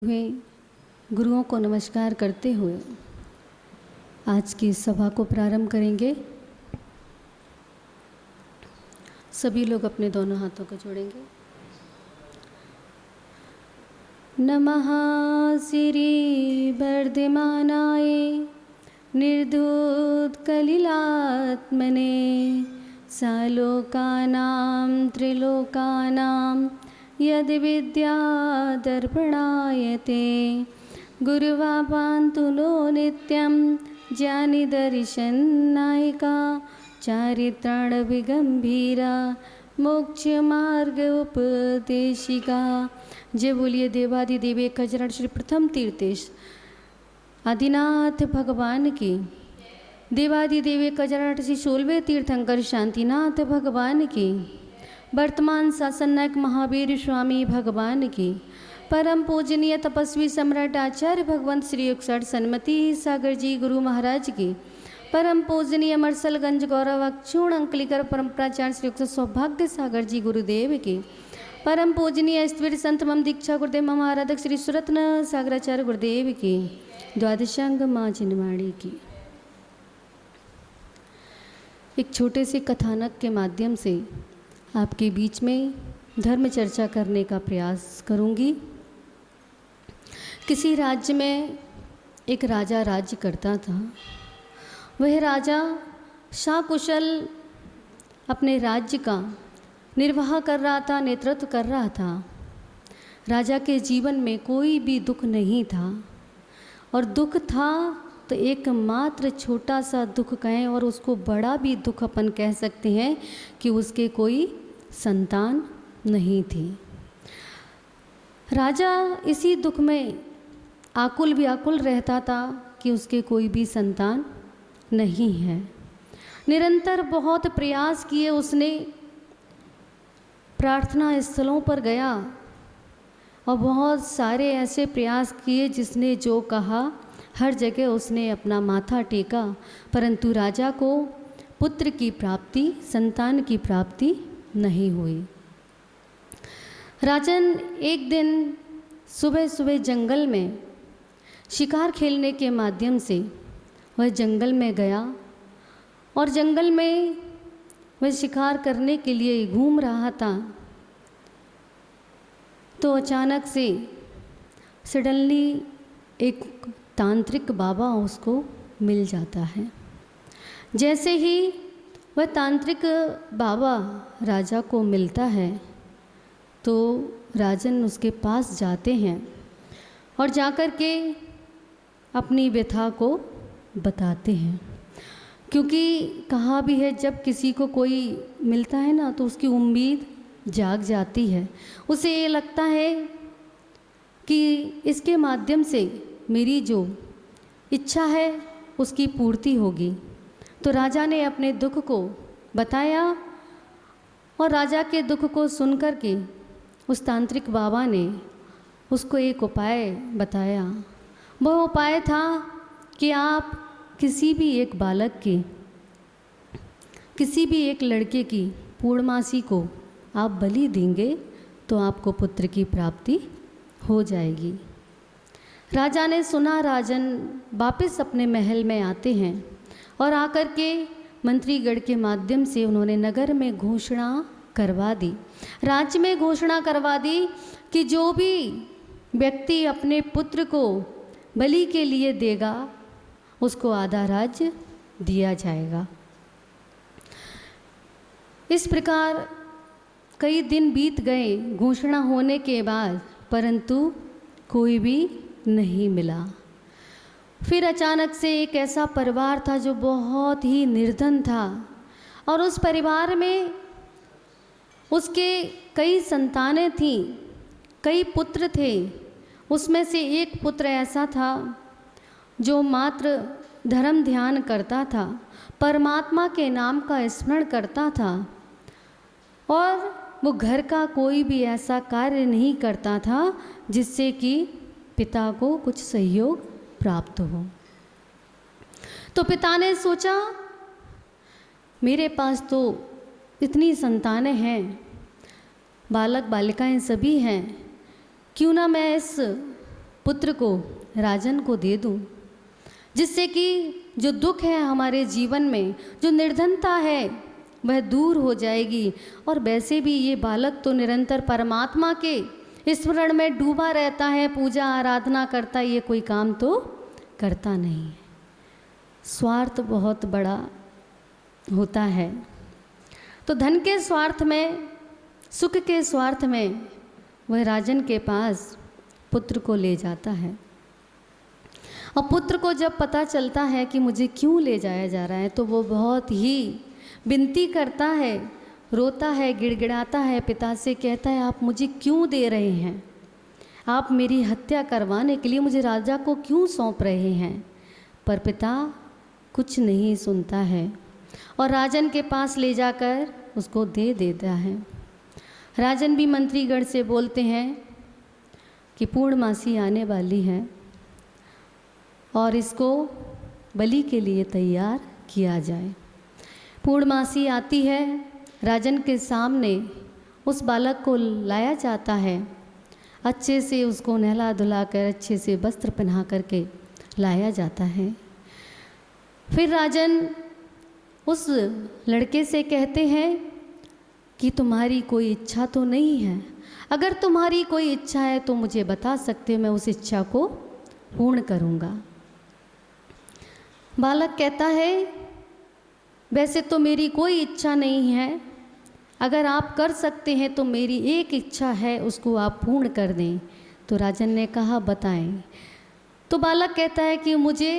में गुरुओं को नमस्कार करते हुए आज की सभा को प्रारंभ करेंगे। सभी लोग अपने दोनों हाथों को जोड़ेंगे। नमः श्री वर्धमानाय निर्धूतकलिलात्मने सालोकानां त्रिलोकानां यद्विद्यादर्पणायते गुरुवापान्तु नो नित्यं ज्ञानिदर्शननायिका चारित्राणविगम्भीरा मोक्षमार्ग उपदेशिका। जय बोलिए देवादिदेव एक हजार श्री प्रथम तीर्थेश आदिनाथ भगवान की। देवादिदेव एक हजार श्री 16वें तीर्थंकर शांतिनाथ भगवान की। वर्तमान शासन नायक महावीर स्वामी भगवान की। परम पूजनीय तपस्वी सम्राट आचार्य भगवंत श्री 61 सन्मति सागर जी गुरु महाराज की। परम पूजनीय मरसलगंज गौरव अक्षुण अंकलिकर परम्पराचार्य श्री 61 सौभाग्य सागर जी गुरुदेव की। परम पूजनीय स्थिर संत मम दीक्षा गुरुदेव मम आराधक श्री सुरत्न सागराचार्य गुरुदेव की। द्वादशांग माँ जिनवाणी की। एक छोटे से कथानक के माध्यम से आपके बीच में धर्म चर्चा करने का प्रयास करूंगी। किसी राज्य में एक राजा राज्य करता था। वह राजा सकुशल अपने राज्य का निर्वाह कर रहा था, नेतृत्व कर रहा था। राजा के जीवन में कोई भी दुख नहीं था, और दुख था तो एकमात्र छोटा सा दुख कहें और उसको बड़ा भी दुख अपन कह सकते हैं कि उसके कोई संतान नहीं थी। राजा इसी दुख में आकुल व्याकुल रहता था कि उसके कोई भी संतान नहीं है। निरंतर बहुत प्रयास किए उसने, प्रार्थना स्थलों पर गया और बहुत सारे ऐसे प्रयास किए जिसने जो कहा हर जगह उसने अपना माथा टेका, परंतु राजा को पुत्र की प्राप्ति, संतान की प्राप्ति नहीं हुई। राजन एक दिन सुबह सुबह जंगल में शिकार खेलने के माध्यम से वह जंगल में गया, और जंगल में वह शिकार करने के लिए घूम रहा था तो अचानक से सडनली एक तांत्रिक बाबा उसको मिल जाता है। जैसे ही वह तांत्रिक बाबा राजा को मिलता है तो राजन उसके पास जाते हैं और जाकर के अपनी व्यथा को बताते हैं। क्योंकि कहा भी है जब किसी को कोई मिलता है ना तो उसकी उम्मीद जाग जाती है। उसे ये लगता है कि इसके माध्यम से मेरी जो इच्छा है उसकी पूर्ति होगी। तो राजा ने अपने दुख को बताया, और राजा के दुख को सुनकर के उस तांत्रिक बाबा ने उसको एक उपाय बताया। वह उपाय था कि आप किसी भी एक बालक की, किसी भी एक लड़के की पूर्णमासी को आप बलि देंगे तो आपको पुत्र की प्राप्ति हो जाएगी। राजा ने सुना। राजन वापस अपने महल में आते हैं और आकर के मंत्रीगण के माध्यम से उन्होंने नगर में घोषणा करवा दी, राज्य में घोषणा करवा दी कि जो भी व्यक्ति अपने पुत्र को बलि के लिए देगा उसको आधा राज्य दिया जाएगा। इस प्रकार कई दिन बीत गए घोषणा होने के बाद, परंतु कोई भी नहीं मिला। फिर अचानक से एक ऐसा परिवार था जो बहुत ही निर्धन था, और उस परिवार में उसके कई संतानें थीं, कई पुत्र थे। उसमें से एक पुत्र ऐसा था जो मात्र धर्म ध्यान करता था, परमात्मा के नाम का स्मरण करता था, और वो घर का कोई भी ऐसा कार्य नहीं करता था जिससे कि पिता को कुछ सहयोग प्राप्त हो। तो पिता ने सोचा मेरे पास तो इतनी संतानें हैं, बालक बालिकाएं सभी हैं, क्यों ना मैं इस पुत्र को राजन को दे दूं, जिससे कि जो दुख है हमारे जीवन में, जो निर्धनता है वह दूर हो जाएगी। और वैसे भी ये बालक तो निरंतर परमात्मा के स्मरण में डूबा रहता है, पूजा आराधना करता है, ये कोई काम तो करता नहीं है। स्वार्थ बहुत बड़ा होता है। तो धन के स्वार्थ में, सुख के स्वार्थ में वह राजन के पास पुत्र को ले जाता है। और पुत्र को जब पता चलता है कि मुझे क्यों ले जाया जा रहा है, तो वो बहुत ही विनती करता है, रोता है, गिड़गिड़ाता है, पिता से कहता है आप मुझे क्यों दे रहे हैं, आप मेरी हत्या करवाने के लिए मुझे राजा को क्यों सौंप रहे हैं। पर पिता कुछ नहीं सुनता है और राजन के पास ले जाकर उसको दे देता है। राजन भी मंत्रीगण से बोलते हैं कि पूर्णमासी आने वाली है और इसको बलि के लिए तैयार किया जाए। पूर्णमासी आती है, राजन के सामने उस बालक को लाया जाता है, अच्छे से उसको नहला धुलाकर अच्छे से वस्त्र पहना करके लाया जाता है। फिर राजन उस लड़के से कहते हैं कि तुम्हारी कोई इच्छा तो नहीं है, अगर तुम्हारी कोई इच्छा है तो मुझे बता सकते हो, मैं उस इच्छा को पूर्ण करूँगा। बालक कहता है वैसे तो मेरी कोई इच्छा नहीं है, अगर आप कर सकते हैं तो मेरी एक इच्छा है, उसको आप पूर्ण कर दें। तो राजन ने कहा बताएं। तो बालक कहता है कि मुझे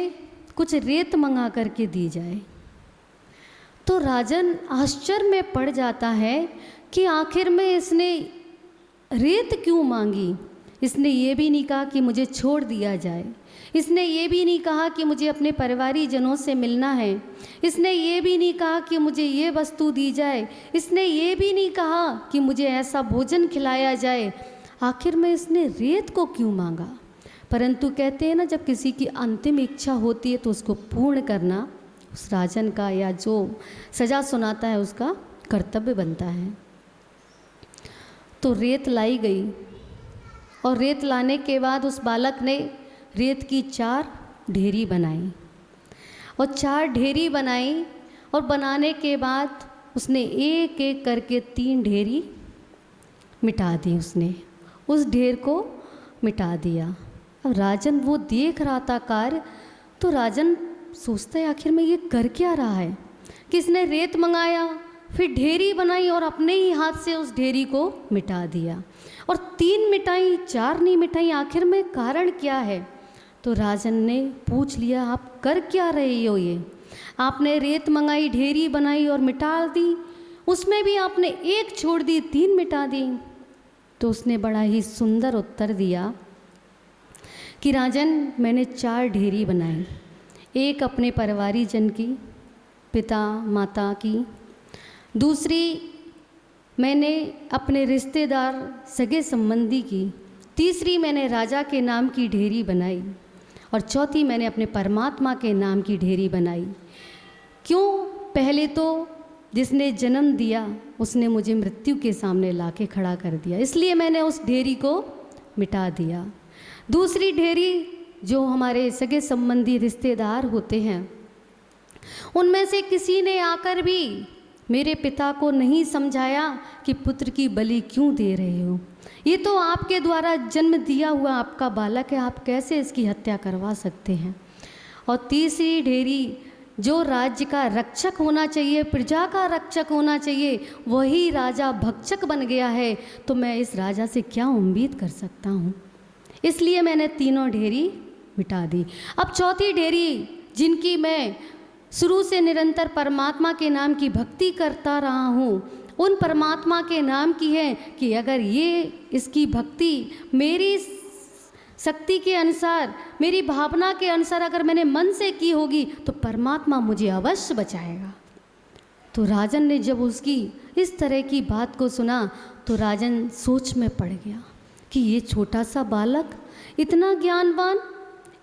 कुछ रेत मंगा करके दी जाए। तो राजन आश्चर्य में पड़ जाता है कि आखिर में इसने रेत क्यों मांगी। इसने ये भी नहीं कहा कि मुझे छोड़ दिया जाए, इसने ये भी नहीं कहा कि मुझे अपने परिवारी जनों से मिलना है, इसने ये भी नहीं कहा कि मुझे ये वस्तु दी जाए, इसने ये भी नहीं कहा कि मुझे ऐसा भोजन खिलाया जाए। आखिर में इसने रेत को क्यों मांगा। परंतु कहते हैं ना, जब किसी की अंतिम इच्छा होती है तो उसको पूर्ण करना उस राजन का, या जो सजा सुनाता है उसका कर्तव्य बनता है। तो रेत लाई गई और रेत लाने के बाद उस बालक ने रेत की 4 ढेरी बनाई और 4 ढेरी बनाई, और बनाने के बाद उसने एक एक करके 3 ढेरी मिटा दी। उसने उस ढेर को मिटा दिया। अब राजन वो देख रहा था कार्य, तो राजन सोचता है आखिर में ये कर क्या रहा है। किसने रेत मंगाया, फिर ढेरी बनाई और अपने ही हाथ से उस ढेरी को मिटा दिया, और 3 मिटाई 4 नहीं मिटाई, आखिर में कारण क्या है। तो राजन ने पूछ लिया आप कर क्या रहे हो, ये आपने रेत मंगाई, ढेरी बनाई और मिटा दी, उसमें भी आपने एक छोड़ दी, 3 मिटा दी। तो उसने बड़ा ही सुंदर उत्तर दिया कि राजन मैंने 4 ढेरी बनाई, एक अपने परिवारी जन की, पिता माता की, दूसरी मैंने अपने रिश्तेदार सगे संबंधी की, तीसरी मैंने राजा के नाम की ढेरी बनाई, और चौथी मैंने अपने परमात्मा के नाम की ढेरी बनाई। क्यों? पहले तो जिसने जन्म दिया उसने मुझे मृत्यु के सामने लाके खड़ा कर दिया, इसलिए मैंने उस ढेरी को मिटा दिया। दूसरी ढेरी जो हमारे सगे संबंधी रिश्तेदार होते हैं, उनमें से किसी ने आकर भी मेरे पिता को नहीं समझाया कि पुत्र की बलि क्यों दे रहे हो, ये तो आपके द्वारा जन्म दिया हुआ आपका बालक है, आप कैसे इसकी हत्या करवा सकते हैं। और तीसरी ढेरी जो राज्य का रक्षक होना चाहिए, प्रजा का रक्षक होना चाहिए, वही राजा भक्षक बन गया है, तो मैं इस राजा से क्या उम्मीद कर सकता हूँ। इसलिए मैंने तीनों ढेरी मिटा दी। अब चौथी ढेरी जिनकी मैं शुरू से निरंतर परमात्मा के नाम की भक्ति करता रहा हूँ, उन परमात्मा के नाम की है कि अगर ये इसकी भक्ति मेरी शक्ति के अनुसार, मेरी भावना के अनुसार अगर मैंने मन से की होगी तो परमात्मा मुझे अवश्य बचाएगा। तो राजन ने जब उसकी इस तरह की बात को सुना तो राजन सोच में पड़ गया कि ये छोटा सा बालक इतना ज्ञानवान,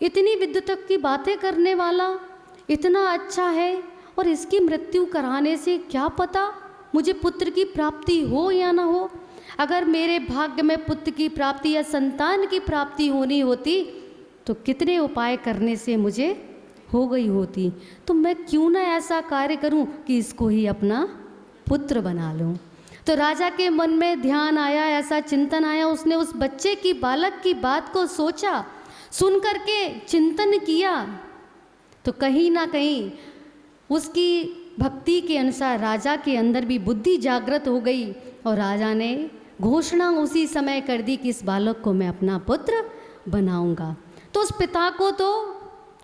इतनी विद्युत की बातें करने वाला, इतना अच्छा है, और इसकी मृत्यु कराने से क्या पता मुझे पुत्र की प्राप्ति हो या ना हो। अगर मेरे भाग्य में पुत्र की प्राप्ति या संतान की प्राप्ति होनी होती तो कितने उपाय करने से मुझे हो गई होती, तो मैं क्यों ना ऐसा कार्य करूं कि इसको ही अपना पुत्र बना लूं। तो राजा के मन में ध्यान आया, ऐसा चिंतन आया, उसने उस बच्चे की, बालक की बात को सोचा, सुन करके चिंतन किया, तो कहीं ना कहीं उसकी भक्ति के अनुसार राजा के अंदर भी बुद्धि जागृत हो गई और राजा ने घोषणा उसी समय कर दी कि इस बालक को मैं अपना पुत्र बनाऊंगा। तो उस पिता को तो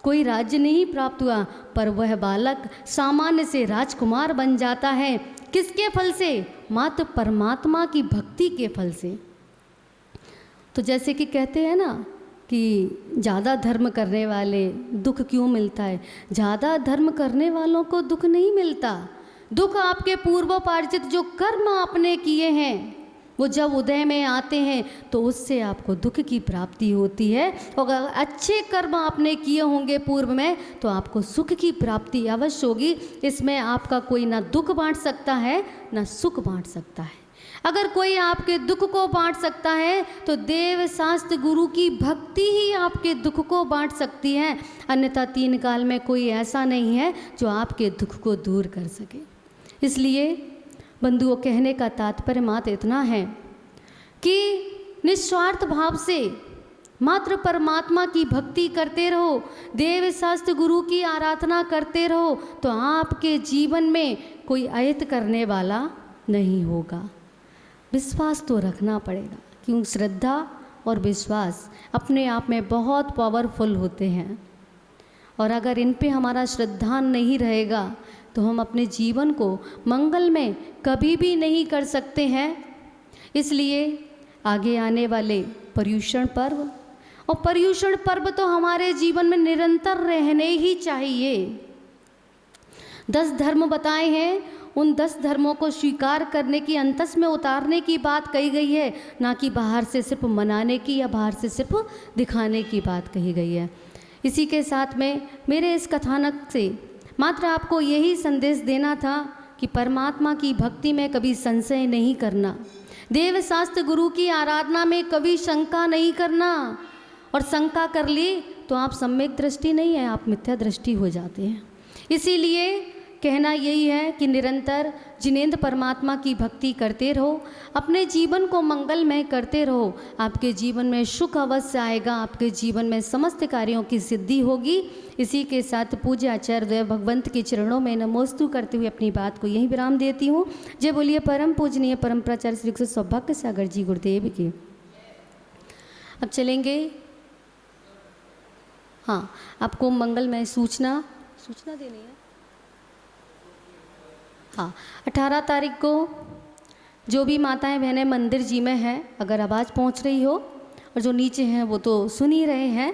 कोई राज्य नहीं प्राप्त हुआ, पर वह बालक सामान्य से राजकुमार बन जाता है। किसके फल से? मात्र परमात्मा की भक्ति के फल से। तो जैसे कि कहते हैं ना कि ज़्यादा धर्म करने वाले दुख क्यों मिलता है? ज़्यादा धर्म करने वालों को दुख नहीं मिलता। दुख आपके पूर्वोपार्जित जो कर्म आपने किए हैं वो जब उदय में आते हैं तो उससे आपको दुख की प्राप्ति होती है। और अगर अच्छे कर्म आपने किए होंगे पूर्व में तो आपको सुख की प्राप्ति अवश्य होगी। इसमें आपका कोई ना दुख बांट सकता है ना सुख बांट सकता है। अगर कोई आपके दुख को बांट सकता है तो देव शास्त्र गुरु की भक्ति ही आपके दुख को बांट सकती है, अन्यथा तीन काल में कोई ऐसा नहीं है जो आपके दुख को दूर कर सके। इसलिए बंधुओं, कहने का तात्पर्य मात्र इतना है कि निस्वार्थ भाव से मात्र परमात्मा की भक्ति करते रहो, देव शास्त्र गुरु की आराधना करते रहो, तो आपके जीवन में कोई अहित करने वाला नहीं होगा। विश्वास तो रखना पड़ेगा, क्योंकि श्रद्धा और विश्वास अपने आप में बहुत पावरफुल होते हैं, और अगर इन पे हमारा श्रद्धा नहीं रहेगा तो हम अपने जीवन को मंगल में कभी भी नहीं कर सकते हैं। इसलिए आगे आने वाले पर्युषण पर्व, और पर्युषण पर्व तो हमारे जीवन में निरंतर रहने ही चाहिए। 10 धर्म बताए हैं, उन 10 धर्मों को स्वीकार करने की, अंतस में उतारने की बात कही गई है, ना कि बाहर से सिर्फ मनाने की या बाहर से सिर्फ दिखाने की बात कही गई है। इसी के साथ में मेरे इस कथानक से मात्र आपको यही संदेश देना था कि परमात्मा की भक्ति में कभी संशय नहीं करना, देव शास्त्र गुरु की आराधना में कभी शंका नहीं करना, और शंका कर ली तो आप सम्यक दृष्टि नहीं है, आप मिथ्या दृष्टि हो जाते हैं। इसीलिए कहना यही है कि निरंतर जिनेंद्र परमात्मा की भक्ति करते रहो, अपने जीवन को मंगलमय करते रहो, आपके जीवन में सुख अवश्य आएगा, आपके जीवन में समस्त कार्यों की सिद्धि होगी। इसी के साथ पूज्य आचार्य भगवंत के चरणों में नमोस्तु करते हुए अपनी बात को यहीं विराम देती हूँ। जय बोलिए परम पूजनीय परम प्राचार्य श्री सौभाग्य सागर जी गुरुदेव की। अब चलेंगे, हाँ, आपको मंगलमय सूचना देनी है। हाँ, 18 तारीख को जो भी माताएं बहनें मंदिर जी में हैं, अगर आवाज़ पहुंच रही हो, और जो नीचे हैं वो तो सुन ही रहे हैं,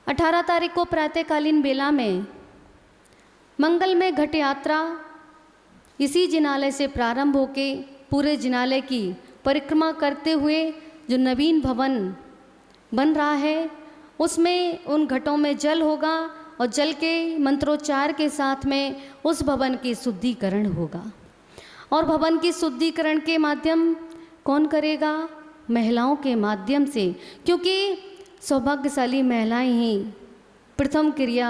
18 तारीख को प्रातःकालीन बेला में मंगलमय घट यात्रा इसी जिनालय से प्रारंभ होके पूरे जिनालय की परिक्रमा करते हुए जो नवीन भवन बन रहा है उसमें उन घटों में जल होगा, और जल के मंत्रोच्चार के साथ में उस भवन की शुद्धिकरण होगा। और भवन की शुद्धिकरण के माध्यम कौन करेगा? महिलाओं के माध्यम से, क्योंकि सौभाग्यशाली महिलाएं ही प्रथम क्रिया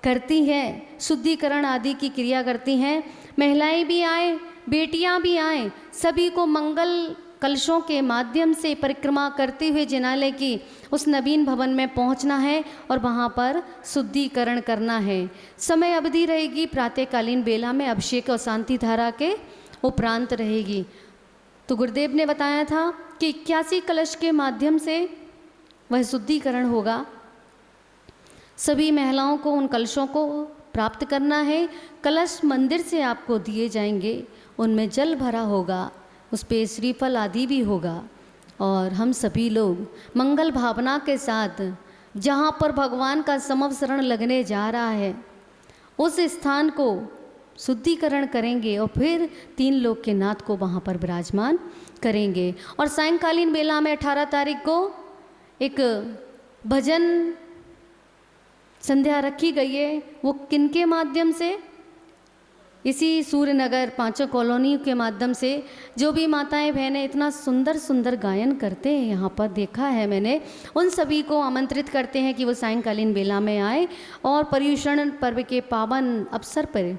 करती हैं, शुद्धिकरण आदि की क्रिया करती हैं। महिलाएं भी आए, बेटियां भी आए, सभी को मंगल कलशों के माध्यम से परिक्रमा करते हुए जिनालय की उस नवीन भवन में पहुंचना है और वहां पर शुद्धिकरण करना है। समय अवधि रहेगी प्रातःकालीन बेला में अभिषेक और शांति धारा के उपरांत रहेगी। तो गुरुदेव ने बताया था कि 81 कलश के माध्यम से वह शुद्धिकरण होगा। सभी महिलाओं को उन कलशों को प्राप्त करना है। कलश मंदिर से आपको दिए जाएंगे, उनमें जल भरा होगा, उस पे श्रीफल आदि भी होगा, और हम सभी लोग मंगल भावना के साथ जहाँ पर भगवान का समवसरण लगने जा रहा है उस स्थान को शुद्धिकरण करेंगे और फिर 3 लोक के नाथ को वहाँ पर विराजमान करेंगे। और सायंकालीन बेला में 18 तारीख को एक भजन संध्या रखी गई है। वो किनके माध्यम से? इसी सूर्य नगर पांचों कॉलोनी के माध्यम से जो भी माताएं बहनें इतना सुंदर सुंदर गायन करते हैं, यहाँ पर देखा है मैंने, उन सभी को आमंत्रित करते हैं कि वो सायंकालीन बेला में आए और पर्युषण पर्व के पावन अवसर पर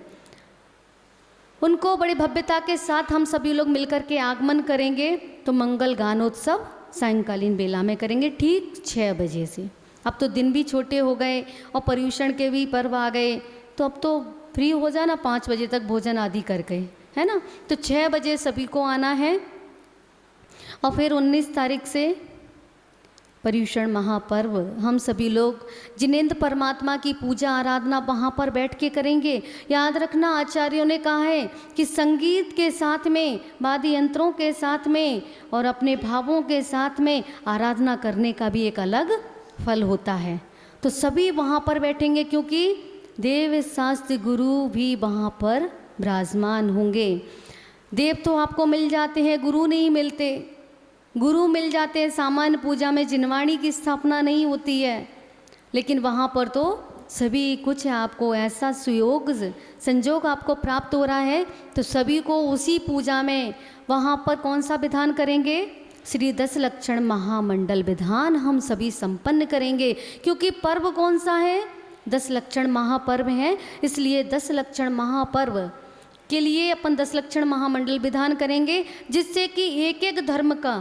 उनको बड़ी भव्यता के साथ हम सभी लोग मिलकर के आगमन करेंगे। तो मंगल गानोत्सव सायंकालीन बेला में करेंगे ठीक 6 बजे से। अब तो दिन भी छोटे हो गए और पर्युषण के भी पर्व आ गए, तो अब तो फ्री हो जाना, 5 बजे तक भोजन आदि कर गए, है ना। तो 6 बजे सभी को आना है। और फिर 19 तारीख से पर्युषण महापर्व हम सभी लोग जिनेंद्र परमात्मा की पूजा आराधना वहाँ पर बैठ के करेंगे। याद रखना, आचार्यों ने कहा है कि संगीत के साथ में, वाद्य यंत्रों के साथ में और अपने भावों के साथ में आराधना करने का भी एक अलग फल होता है। तो सभी वहाँ पर बैठेंगे क्योंकि देव शास्त्र गुरु भी वहाँ पर विराजमान होंगे। देव तो आपको मिल जाते हैं, गुरु नहीं मिलते। गुरु मिल जाते हैं, सामान्य पूजा में जिनवाणी की स्थापना नहीं होती है, लेकिन वहाँ पर तो सभी कुछ आपको ऐसा सुयोग संजोग आपको प्राप्त हो रहा है। तो सभी को उसी पूजा में वहाँ पर कौन सा विधान करेंगे? श्री 10 लक्षण महामंडल विधान हम सभी संपन्न करेंगे। क्योंकि पर्व कौन सा है? 10 लक्षण महापर्व है, इसलिए 10 लक्षण महापर्व के लिए अपन 10 लक्षण महामंडल विधान करेंगे, जिससे कि एक एक धर्म का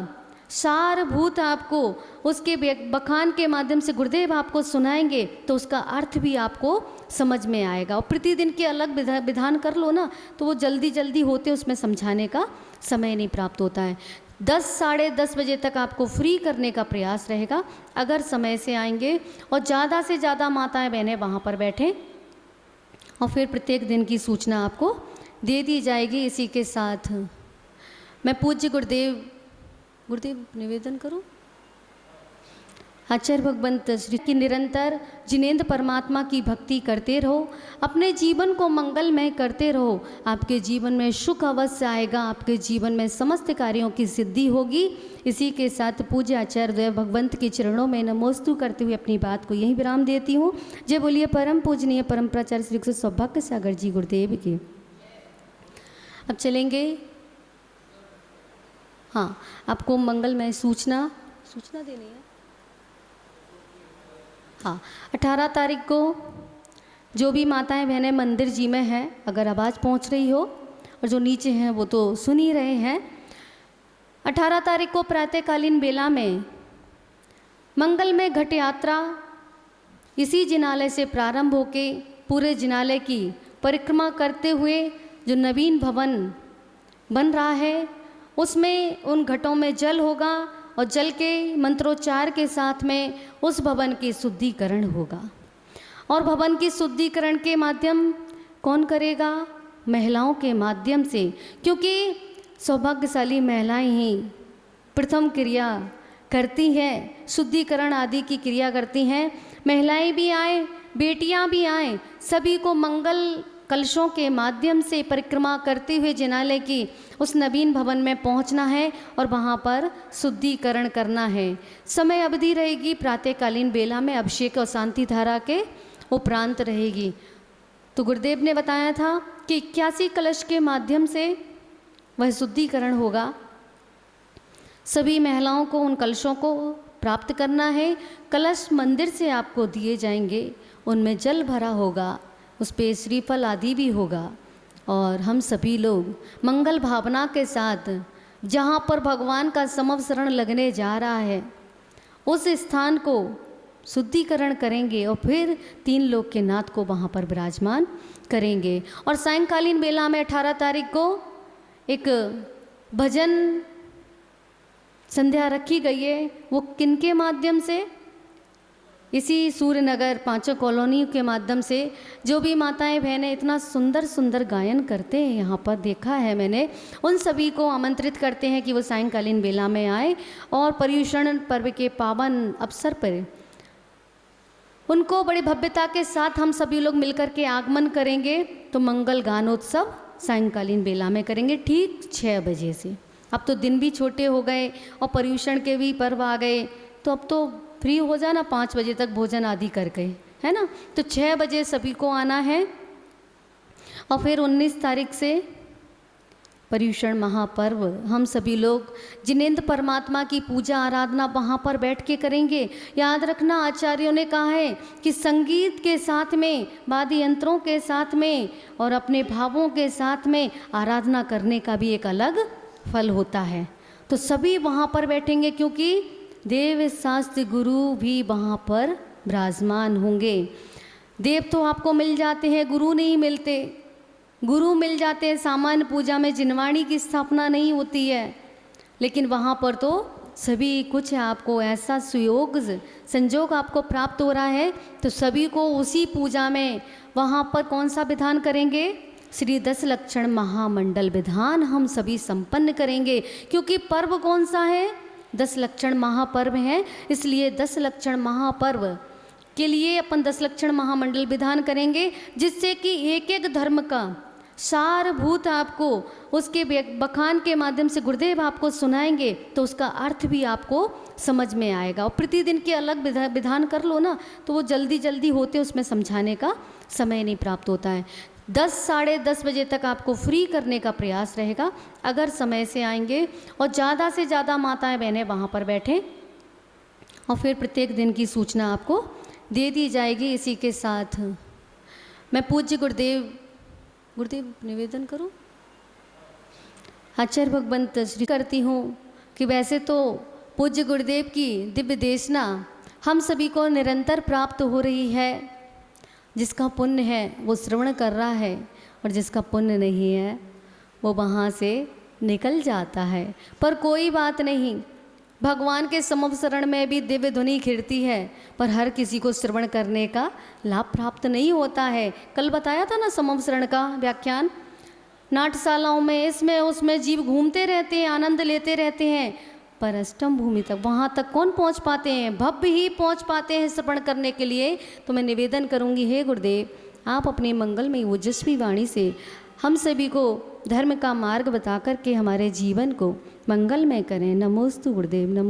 सारभूत आपको उसके बखान के माध्यम से गुरुदेव आपको सुनाएंगे, तो उसका अर्थ भी आपको समझ में आएगा। और प्रतिदिन के अलग विधान कर लो ना, तो वो जल्दी जल्दी होते उसमें समझाने का समय नहीं प्राप्त होता है। 10 साढ़े 10 बजे तक आपको फ्री करने का प्रयास रहेगा, अगर समय से आएंगे और ज़्यादा से ज़्यादा माताएं बहनें वहाँ पर बैठें, और फिर प्रत्येक दिन की सूचना आपको दे दी जाएगी। इसी के साथ मैं पूज्य गुरुदेव निवेदन करूं, आचार्य भगवंत श्री की निरंतर जिनेंद्र परमात्मा की भक्ति करते रहो, अपने जीवन को मंगलमय करते रहो। आपके जीवन में सुख अवश्य आएगा, आपके जीवन में समस्त कार्यों की सिद्धि होगी। इसी के साथ पूज्य आचार्य भगवंत के चरणों में नमोस्तु करते हुए अपनी बात को यहीं विराम देती हूँ। जय बोलिए परम पूजनीय परम प्राचार्य श्री सौभाग्य सागर जी गुरुदेव की। अब चलेंगे, हाँ, आपको मंगलमय सूचना देनी है। हाँ, 18 तारीख को जो भी माताएं बहनें मंदिर जी में हैं, अगर आवाज़ पहुंच रही हो, और जो नीचे हैं वो तो सुन ही रहे हैं, 18 तारीख को प्रातःकालीन बेला में मंगलमय घट यात्रा इसी जिनालय से प्रारंभ होके पूरे जिनालय की परिक्रमा करते हुए जो नवीन भवन बन रहा है, उसमें उन घटों में जल होगा और जल के मंत्रोच्चार के साथ में उस भवन की शुद्धिकरण होगा। और भवन की शुद्धिकरण के माध्यम कौन करेगा? महिलाओं के माध्यम से, क्योंकि सौभाग्यशाली महिलाएं ही प्रथम क्रिया करती हैं, शुद्धिकरण आदि की क्रिया करती हैं। महिलाएं भी आए, बेटियां भी आए, सभी को मंगल कलशों के माध्यम से परिक्रमा करते हुए जिनालय की उस नवीन भवन में पहुंचना है और वहां पर शुद्धिकरण करना है। समय अवधि रहेगी प्रातःकालीन बेला में अभिषेक और शांति धारा के उपरांत रहेगी। तो गुरुदेव ने बताया था कि 81 कलश के माध्यम से वह शुद्धिकरण होगा। सभी महिलाओं को उन कलशों को प्राप्त करना है। कलश मंदिर से आपको दिए जाएंगे, उनमें जल भरा होगा, उस पर श्रीफल आदि भी होगा। और हम सभी लोग मंगल भावना के साथ जहाँ पर भगवान का समवसरण लगने जा रहा है, उस स्थान को शुद्धिकरण करेंगे और फिर 3 लोक के नाथ को वहाँ पर विराजमान करेंगे। और सायंकालीन बेला में 18 तारीख को एक भजन संध्या रखी गई है। वो किनके माध्यम से? इसी सूर्य नगर पांचों कॉलोनी के माध्यम से जो भी माताएं बहनें इतना सुंदर सुंदर गायन करते हैं, यहाँ पर देखा है मैंने, उन सभी को आमंत्रित करते हैं कि वो सायंकालीन बेला में आए और पर्युषण पर्व के पावन अवसर पर उनको बड़ी भव्यता के साथ हम सभी लोग मिलकर के आगमन करेंगे। तो मंगल गानोत्सव सायंकालीन बेला में करेंगे ठीक 6 बजे से। अब तो दिन भी छोटे हो गए और पर्युषण के भी पर्व आ गए, तो अब तो फ्री हो जाना, 5 बजे तक भोजन आदि कर गए, है ना। तो 6 बजे सभी को आना है। और फिर 19 तारीख से पर्युषण महापर्व, हम सभी लोग जिनेंद्र परमात्मा की पूजा आराधना वहाँ पर बैठ के करेंगे। याद रखना, आचार्यों ने कहा है कि संगीत के साथ में, वाद्य यंत्रों के साथ में और अपने भावों के साथ में आराधना करने का भी एक अलग फल होता है। तो सभी वहाँ पर बैठेंगे क्योंकि देव शास्त्र गुरु भी वहाँ पर विराजमान होंगे। देव तो आपको मिल जाते हैं, गुरु नहीं मिलते। गुरु मिल जाते हैं सामान्य पूजा में, जिनवाणी की स्थापना नहीं होती है, लेकिन वहाँ पर तो सभी कुछ आपको ऐसा सुयोग संजोग आपको प्राप्त हो रहा है। तो सभी को उसी पूजा में वहाँ पर कौन सा विधान करेंगे? श्री 10 लक्षण महामंडल विधान हम सभी संपन्न करेंगे। क्योंकि पर्व कौन सा है? 10 लक्षण महापर्व है। इसलिए 10 लक्षण महापर्व के लिए अपन 10 लक्षण महामंडल विधान करेंगे, जिससे कि एक एक धर्म का सारभूत आपको उसके बखान के माध्यम से गुरुदेव आपको सुनाएंगे, तो उसका अर्थ भी आपको समझ में आएगा। और प्रतिदिन के अलग विधान कर लो ना, तो वो जल्दी जल्दी होते, उसमें समझाने का समय नहीं प्राप्त होता है। 10 साढ़े 10 बजे तक आपको फ्री करने का प्रयास रहेगा, अगर समय से आएंगे। और ज़्यादा से ज़्यादा माताएं बहनें वहाँ पर बैठें और फिर प्रत्येक दिन की सूचना आपको दे दी जाएगी। इसी के साथ मैं पूज्य गुरुदेव निवेदन करूं, आचार्य भगवंत श्री करती हूँ कि वैसे तो पूज्य गुरुदेव की दिव्य देशना हम सभी को निरंतर प्राप्त हो रही है। जिसका पुण्य है वो श्रवण कर रहा है, और जिसका पुण्य नहीं है वो वहाँ से निकल जाता है। पर कोई बात नहीं, भगवान के समवसरण में भी दिव्य ध्वनि खिड़ती है, पर हर किसी को श्रवण करने का लाभ प्राप्त नहीं होता है। कल बताया था ना समवसरण का व्याख्यान। नाट्यशालाओं में इसमें उसमें जीव घूमते रहते हैं, आनंद लेते रहते हैं, पर अष्टम भूमि तक, वहाँ तक कौन पहुँच पाते हैं? भव्य ही पहुँच पाते हैं श्रवण करने के लिए। तो मैं निवेदन करूँगी, हे गुरुदेव, आप अपने मंगलमय ओजस्वी वाणी से हम सभी को धर्म का मार्ग बता करके हमारे जीवन को मंगलमय करें। नमोस्तु गुरुदेव, नमो।